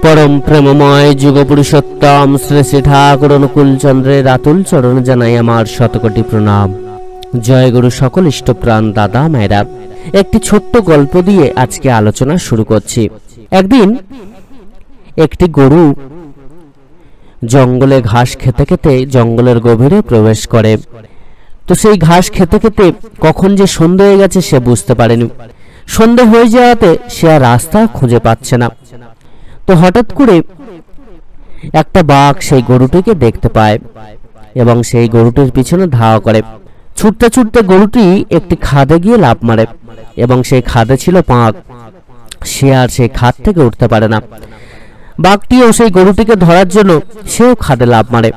परम प्रेममय যুগপুরুষোত্তম শ্রী শ্রী ঠাকুর অনুকূল চন্দ্রের আতুল চরণ জানাই আমার শতকোটি প্রণাম। জয় গুরু সকল ইষ্টপ্রাণ দাদা মায়েরা। একটি ছোট্ট গল্প দিয়ে আজকে আলোচনা শুরু করছি। একদিন একটি গরু জঙ্গলে ঘাস খেতে খেতে জঙ্গলের গভীরে প্রবেশ করে। তো সেই ঘাস খেতে খেতে কখন যে সন্ধ্যা হয়ে গেছে সে বুঝতে পারেনি। সন্ধ্যা হয়ে যাওয়াতে সে আর রাস্তা খুঁজে পাচ্ছে না। তো হঠাৎ করে একটা বাঘ সেই গরুটিকে দেখতে পায় এবং সেই গরুটির পিছনে ধাওয়া করে। ছুটতে ছুটতে গরুটি একটি খাদে গিয়ে লাফ মারে এবং সেই খাদে ছিল পাঁক। সে আর সেই খাদ থেকে উঠতে পারে না। বাঘটিও সেই গরুটিকে ধরার জন্য সেও খাদে লাফ মারে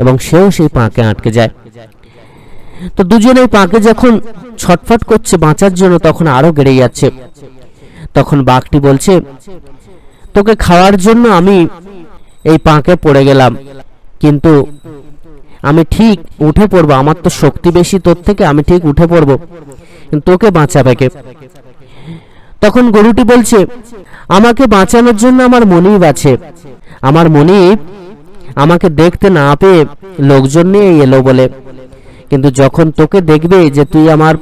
এবং সেও সেই পাঁকে আটকে যায়। তো দুজনেই পাঁকে যখন ছটফট করছে বাঁচার জন্য, তখন আরো বেড়ে যাচ্ছে। তখন বাঘটি বলছে, তোকে খাওয়ার জন্য আমি এই পাঁকে পড়ে গেলাম, কিন্তু আমি ঠিক উঠে পড়বো। আমার তো শক্তি বেশি তোর থেকে, আমি ঠিক উঠে পড়বো, কিন্তু তোকে বাঁচাবে কে? তখন গরুটি বলছে, আমাকে বাঁচানোর জন্য আমার মনিব আছে। আমার মনিব আমাকে দেখতে না পেয়ে লোকজন নিয়ে এলো বলে, কিন্তু যখন তোকে দেখবে যে তুই আমার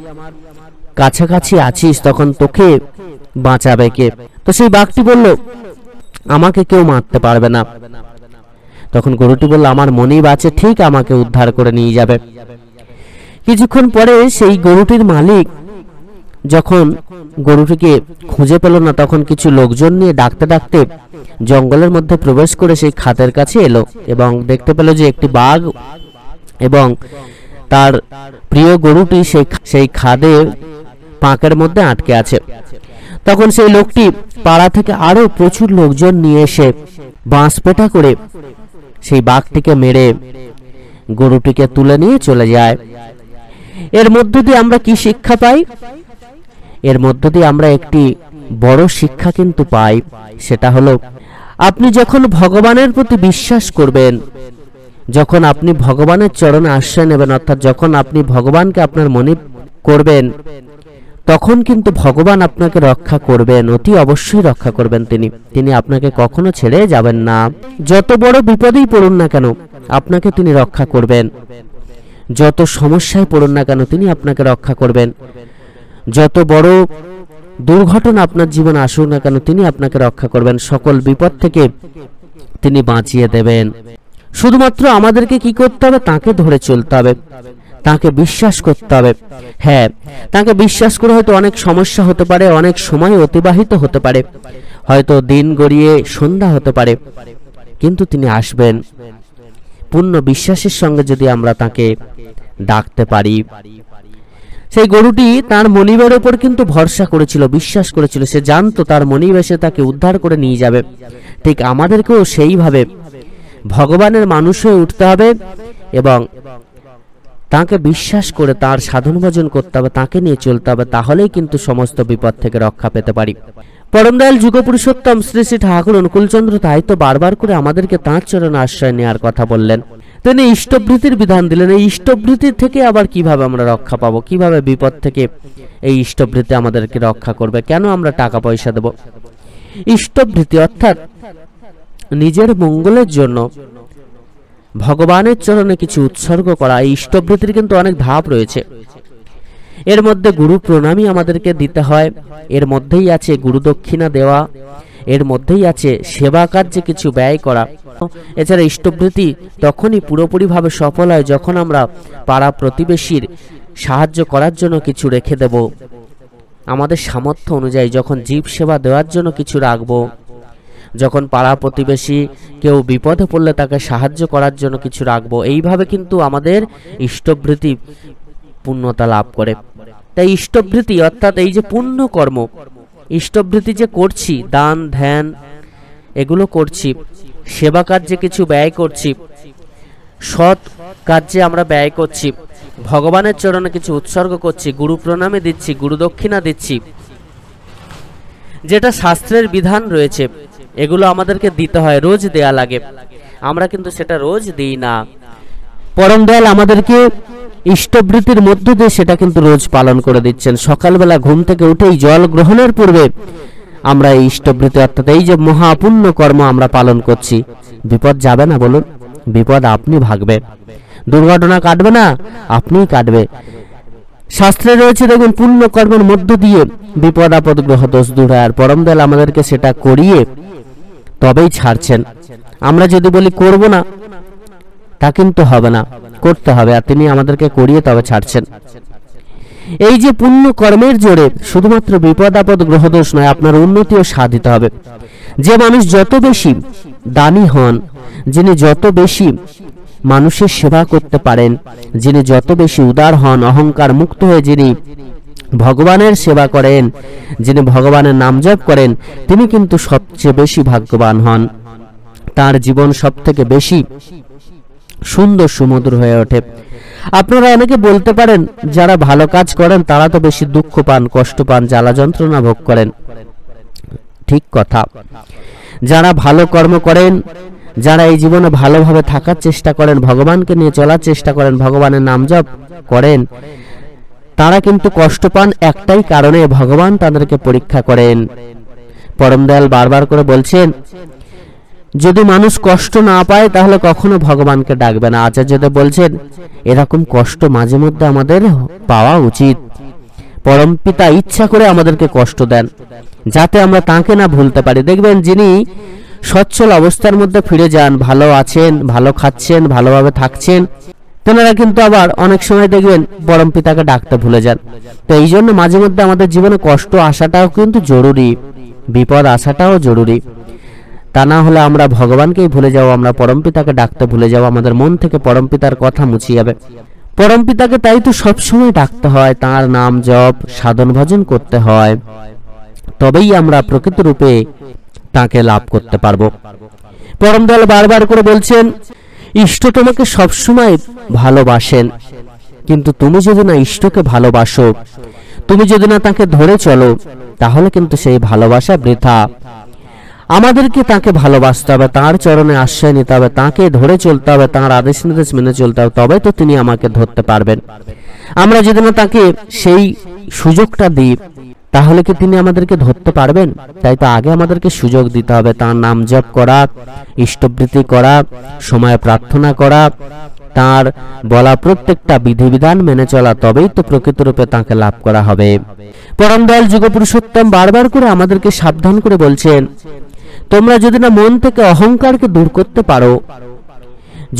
কাছাকাছি আছিস, তখন তোকে বাঁচাবে কে? তো সেই বাঘটি বলল, আমাকে কেউ মারতে পারবে না। তখন গরুটি বলল, আমার মনিব আছে, ঠিক আমাকে উদ্ধার করে নিয়ে যাবে। কিছুক্ষণ পরে সেই গরুটির মালিক যখন গরুটিকে খুঁজে পেল না, তখন কিছু লোকজন নিয়ে ডাকতে ডাকতে জঙ্গলের মধ্যে প্রবেশ করে সেই খাদের কাছে এলো এবং দেখতে পেল যে একটি বাঘ এবং তার প্রিয় গরুটি সেই খাদে পাঁকের মধ্যে আটকে আছে। তখন সেই লোকটি পাড়া থেকে আরো প্রচুর লোকজন নিয়ে এসে বাঁশ পেটা করে সেই বাঘটিকে মেরে গরুটিকে তুলে নিয়ে চলে যায়। এর মধ্য দিয়ে আমরা কি শিক্ষা পাই? এর মধ্য দিয়ে আমরা একটি বড় শিক্ষা কিন্তু পাই। সেটা হলো, আপনি যখন ভগবানের প্রতি বিশ্বাস করবেন, যখন আপনি ভগবানের চরণে আশ্রয় নেবেন, অর্থাৎ যখন আপনি ভগবানকে আপনার মনে করবেন, তখন কিন্তু ভগবান আপনাকে রক্ষা করবেন, অতি অবশ্যই রক্ষা করবেন। তিনি আপনাকে কখনো ছেড়ে যাবেন না। যত বড় বিপদেই পড়ুন না কেন, আপনাকে তিনি রক্ষা করবেন। যত সমস্যায় পড়ুন না কেন, তিনি আপনাকে রক্ষা করবেন। যত বড় দুর্ঘটনা আপনার জীবনে আসুক না কেন, তিনি আপনাকে রক্ষা করবেন। সকল বিপদ থেকে তিনি বাঁচিয়ে দেবেন। শুধুমাত্র আমাদেরকে কি করতে হবে? তাকে ধরে চলতে হবে, তাকে বিশ্বাস করতে হবে। হ্যাঁ, তাকে বিশ্বাস করে হয়তো অনেক সমস্যা হতে পারে, অনেক সময় অতিবাহিত হতে পারে, হয়তো দিন গড়িয়ে সন্ধ্যা হতে পারে, কিন্তু তিনি আসবেন। পূর্ণ বিশ্বাসের সঙ্গে যদি আমরা তাকে ডাকতে পারি। সেই গরুটি তার মনিবের ওপর কিন্তু ভরসা করেছিল, বিশ্বাস করেছিল। সে জানতো তার মনিব এসে তাকে উদ্ধার করে নিয়ে যাবে। ঠিক আমাদেরকেও সেইভাবে ভগবানের মানুষ হয়ে উঠতে হবে এবং তাকে বিশ্বাস করে তার সাধন ভজন করতে হবে, তাকে নিয়ে চলতে হবে। তাহলেই কিন্তু সমস্ত বিপদ থেকে রক্ষা পেতে পারি। পরম দয়াল যুগপুরুষোত্তম শ্রী শ্রী ঠাকুর অনুকূলচন্দ্র তাই তো বারবার করে আমাদেরকে তাঁর চরণে আশ্রয় নেওয়ার কথা বললেন। তিনি ইষ্টভৃতির বিধান দিলেন। এই ইষ্টভৃতির থেকে আবার কিভাবে আমরা রক্ষা পাবো? কিভাবে বিপদ থেকে এই ইষ্টভৃতি আমাদেরকে রক্ষা করবে? কেন আমরা টাকা পয়সা দেব? ইষ্টভৃতি অর্থাৎ নিজের মঙ্গলের জন্য ভগবানের চরণে কিছু উৎসর্গ করা। এই ইষ্টভৃতির কিন্তু অনেক ধাপ রয়েছে। এর মধ্যে গুরু প্রণামী আমাদেরকে দিতে হয়, এর মধ্যেই আছে গুরু দক্ষিণা দেওয়া, এর মধ্যেই আছে সেবা কার্যে কিছু ব্যয় করা। এছাড়া ইষ্টভৃতি তখনই পুরোপুরিভাবে সফল হয় যখন আমরা পাড়া প্রতিবেশীর সাহায্য করার জন্য কিছু রেখে দেব, আমাদের সামর্থ্য অনুযায়ী যখন জীব সেবা দেওয়ার জন্য কিছু রাখবো, যখন পাড়া প্রতিবেশী কেউ বিপদে পড়লে তাকে সাহায্য করার জন্য কিছু রাখবো। এইভাবে কিন্তু আমাদের ইষ্টভৃতি পূর্ণতা লাভ করে। তাই ইষ্টভৃতি অর্থাৎ এই যে পুণ্য কর্ম, ইষ্টভৃতি যে করছি, দান ধ্যান এগুলো করছি, সেবা কার্যে কিছু ব্যয় করছি, সৎ কার্যে আমরা ব্যয় করছি, ভগবানের চরণে কিছু উৎসর্গ করছি, গুরু প্রণামে দিচ্ছি, গুরু দক্ষিণা দিচ্ছি, যেটা শাস্ত্রের বিধান রয়েছে, এগুলো আমাদেরকে দিতে হয়, রোজ দেয়া লাগে। আমরা কিন্তু সেটা রোজ দিই না। পরম দয়াল আমাদেরকে ইষ্টভৃতির মধ্য দিয়ে সেটা কিন্তু রোজ পালন করে দিচ্ছেন। সকালবেলা ঘুম থেকে উঠেই জল গ্রহণের পূর্বে আমরা এই ইষ্টবৃত্তি অর্থাৎ এই যে মহাপুণ্য কর্ম আমরা পালন করছি, বিপদ যাবে না বলুন? বিপদ আপনি ভাগবে, দুর্ঘটনা কাটবে না, আপনিই কাটবে। শাস্ত্রে রয়েছে দেখুন, পুণ্য কর্মের মধ্য দিয়ে বিপদ আপদ গ্রহ দোষ দূর হয়, আর পরম দয়াল আমাদেরকে সেটা করিয়ে তবেই ছাড়ছেন। আমরা যদি বলি করব না, তা কিন্তু হবে না, করতে হবে, আর তিনি আমাদেরকে করিয়ে তবে ছাড়ছেন। এই যে পুণ্য কর্মের জোরে শুধুমাত্র বিপদ আপদ গ্রহ দোষ নয়, আপনার উন্নতিও সাধিত হবে। যে মানুষ যত বেশি দানী হন, যিনি যত বেশি মানুষের সেবা করতে পারেন, যিনি যত বেশি উদার হন, অহংকার মুক্ত হয়ে যিনি ভগবানের সেবা করেন, যিনি ভগবানের নাম জপ করেন, তিনি কিন্তু সবচেয়ে বেশি ভাগ্যবান হন। তার জীবন সবথেকে বেশি সুন্দর সুমধুর হয়ে ওঠে। আপনারা অনেকে বলতে পারেন, যারা ভালো কাজ করেন তারা তো বেশি দুঃখ পান, কষ্ট পান, জ্বালা যন্ত্রণা ভোগ করেন। ঠিক কথা। যারা ভালো কর্ম করেন, যারা এই জীবনে ভালোভাবে থাকার চেষ্টা করেন, ভগবানকে নিয়ে চলার চেষ্টা করেন, ভগবানের নাম জপ করেন, তারা কিন্তু কষ্ট পান একটাই কারণে, ভগবান তাদেরকে পরীক্ষা করেন। পরম দয়াল বারবার করে বলছেন, যদি মানুষ কষ্ট না পায় তাহলে কখনো ভগবানকে ডাকবে না। আচার্যদেব বলছেন, এরকম কষ্ট মাঝে মধ্যে আমাদের পাওয়া উচিত। পরম পিতা ইচ্ছা করে আমাদেরকে কষ্ট দেন, যাতে আমরা তাকে না ভুলতে পারি। দেখবেন, যিনি সচ্ছল অবস্থার মধ্যে ফিরে যান, ভালো আছেন, ভালো খাচ্ছেন, ভালোভাবে থাকছেন, তেনারা কিন্তু আবার অনেক সময় দেখবেন পরম পিতাকে ডাকতে ভুলে যান। তো এই জন্য মাঝে মধ্যে আমাদের জীবনে কষ্ট আসাটাও কিন্তু জরুরি, বিপদ আসাটাও জরুরি। তা না হলে আমরা ভগবানকেই ভুলে যাবো, আমরা পরম পিতাকে ডাকতে ভুলে যাবো, আমাদের মন থেকে পরম পিতার কথা মুছে যাবে। পরম পিতাকে তাই তো সবসময় ডাকতে হয়, তার নাম জপ সাধন ভজন করতে হয়, তবেই আমরা প্রকৃত রূপে তাকে লাভ করতে পারবো। পরম দয়াল বারবার করে বলছেন, ইষ্ট তোমাকে সবসময় ভালোবাসেন, কিন্তু তুমি যদি না ইষ্টকে ভালোবাসো, তুমি যদি না তাকে ধরে চলো, তাহলে কিন্তু সেই ভালোবাসা বৃথা। আমাদেরকে তাকে ভালোবাসতে হবে, তার চরণে আশ্রয় নিতে হবে, তাকে ধরে চলতে হবে, তার আদেশ নির্দেশ মেনে চলতে হবে, তবে তো তিনি আমাকে ধরতে পারবেন। আমরা যদি না তাকে সেই সুযোগটা দিই, তাহলে কি তিনি আমাদেরকে ধরতে পারবেন? তাই তো আগে আমাদেরকে সুযোগ দিতে হবে, তার নাম জপ করা, ইষ্টবৃত্তি করা, সময় প্রার্থনা করা, তার বলা প্রত্যেকটা বিধিবিধান মেনে চলা, তবেই তো প্রকৃত রূপে তাকে লাভ করা হবে। পরম দয়াল যুগ পুরুষোত্তম বারবার করে আমাদেরকে সাবধান করে বলছেন, তোমরা যদি না মন থেকে অহংকারকে দূর করতে পারো,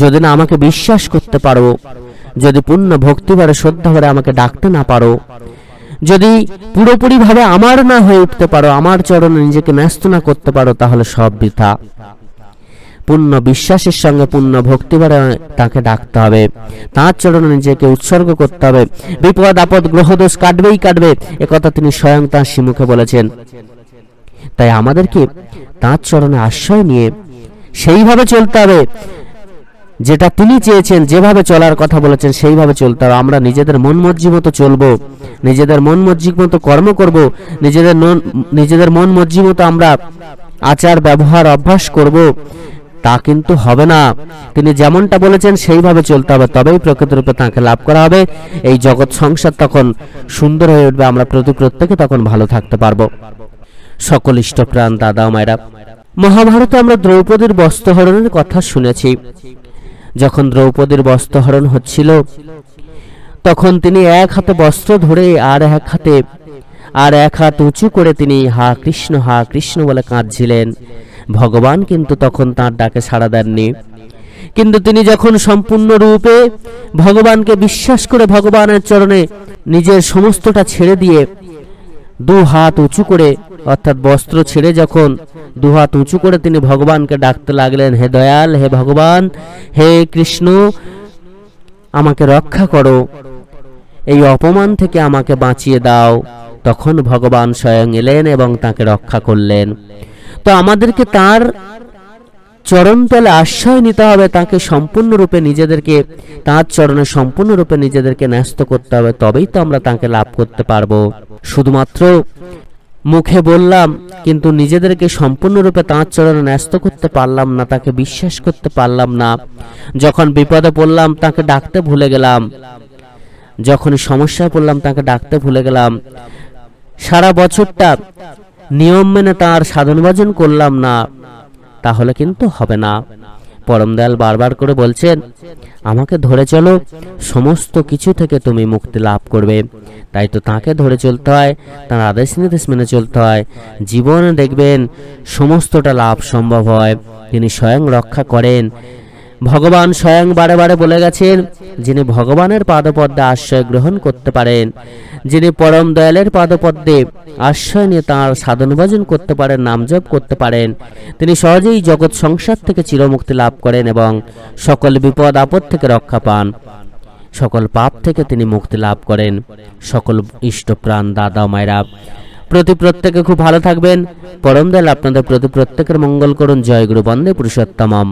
যদি না আমাকে বিশ্বাস করতে পারো, যদি পূর্ণ ভক্তিভরে শ্রদ্ধাভরে আমাকে ডাকতে না পারো, যদি পুরোপুরি ভাবে আমার না হয়ে উঠতে পারো, আমার চরণে নিজেকে ন্যস্ত না করতে পারো, তাহলে সব বৃথা। পূর্ণ বিশ্বাসের সঙ্গে পূর্ণ ভক্তিভরে তাকে ডাকতে হবে, তাঁর চরণে নিজেকে উৎসর্গ করতে হবে। বিপদ আপদ গ্রহ দোষ কাটবেই কাটবে, একথা তিনি স্বয়ং তাঁর শ্রীমুখে বলেছেন। তাই আমাদেরকে তাঁর চরণে আশ্রয় নিয়ে সেইভাবে চলতে হবে, যেটা তিনি চেয়েছেন, যেভাবে চলার কথা বলেছেন সেইভাবে চলতে হবে। আমরা নিজেদের মন মর্জি মতো চলবো, নিজেদের মন মর্জি মতো কর্ম করব, নিজেদের মন মর্জি মতো আমরা আচার ব্যবহার অভ্যাস করব, তা কিন্তু হবে না। তিনি যেমনটা বলেছেন সেইভাবে চলতে হবে, তবেই প্রকৃতরূপে তাকে লাভ করা হবে। এই জগৎ সংসার তখন সুন্দর হয়ে উঠবে, আমরা প্রত্যেকে তখন ভালো থাকতে পারবো। সকল ইষ্টপ্রাণ দাদা মায়েরা, মহাভারতে আমরা দ্রৌপদীর বস্ত্রহরণের কথা শুনেছি। যখন দ্রৌপদীর বস্ত্রহরণ হচ্ছিল, তখন তিনি এক হাতে বস্ত্র ধরে আর এক হাত উঁচু করে তিনি হা কৃষ্ণ বলে কাঁদছিলেন। ভগবান কিন্তু তখন তার ডাকে সাড়া দেননি, কিন্তু তিনি যখন সম্পূর্ণ রূপে ভগবানকে বিশ্বাস করে ভগবানের চরণে নিজের সমস্তটা ছেড়ে দিয়ে দু হাত উঁচু করে, অর্থাৎ বস্ত্র ছেড়ে যখন দু হাত উঁচু করে তিনি ভগবানকে ডাকতে লাগলেন, হে দয়াল, হে ভগবান, হে কৃষ্ণ, আমাকে রক্ষা করো, এই অপমান থেকে আমাকে বাঁচিয়ে দাও, তখন ভগবান স্বয়ং এলেন এবং তাকে রক্ষা করলেন। তো আমাদেরকে তার চরণতলে আশ্রয় নিতে হবে, তাকে সম্পূর্ণরূপে নিজেদেরকে তার চরণে সম্পূর্ণরূপে নিজেদেরকে ন্যস্ত করতে হবে, তবেই তো আমরা তাকে লাভ করতে পারবো। শুধুমাত্র মুখে বললাম কিন্তু নিজেদেরকে সম্পূর্ণরূপে তাঁর চরণে ন্যস্ত করতে পারলাম না, তাকে বিশ্বাস করতে পারলাম না। যখন বিপদে পড়লাম তাকে ডাকতে ভুলে গেলাম, যখন সমস্যায় পড়লাম তাকে ডাকতে ভুলে গেলাম। সারা বছরটা নিয়ম মেনে তার সাধন ভজন করলাম না, তাহলে কিন্তু হবে না। পরম দয়াল বারবার করে বলছেন, আমাকে ধরে চলো, সমস্ত কিছু থেকে তুমি মুক্তি লাভ করবে। তাই তো তাকে ধরে চলতে হয়, তার আদেশ নির্দেশ মেনে চলতে হয়। জীবনে দেখবেন সমস্তটা লাভ সম্ভব হয়। তিনি স্বয়ং রক্ষা করেন। ভগবান স্বয়ং বারে বারে বলে গেছেন, যিনি ভগবানের পাদপদ্মে আশ্রয় গ্রহণ করতে পারেন, যিনি পরম দয়ালের পাদপদ্মে আশ্রয় নিয়ে তাঁর সাধন ভজন করতে পারেন, নাম জপ করতে পারেন, তিনি সহজেই জগৎ সংসার থেকে চিরমুক্তি লাভ করেন এবং সকল বিপদ আপদ থেকে রক্ষা পান, সকল পাপ থেকে তিনি মুক্তি লাভ করেন। সকল ইষ্টপ্রাণ দাদা মায়েরা প্রত্যেকে খুব ভালো থাকবেন। পরম দয়াল আপনাদের প্রত্যেকের মঙ্গল করুন। জয় গুরু, বন্দে পুরুষোত্তমম।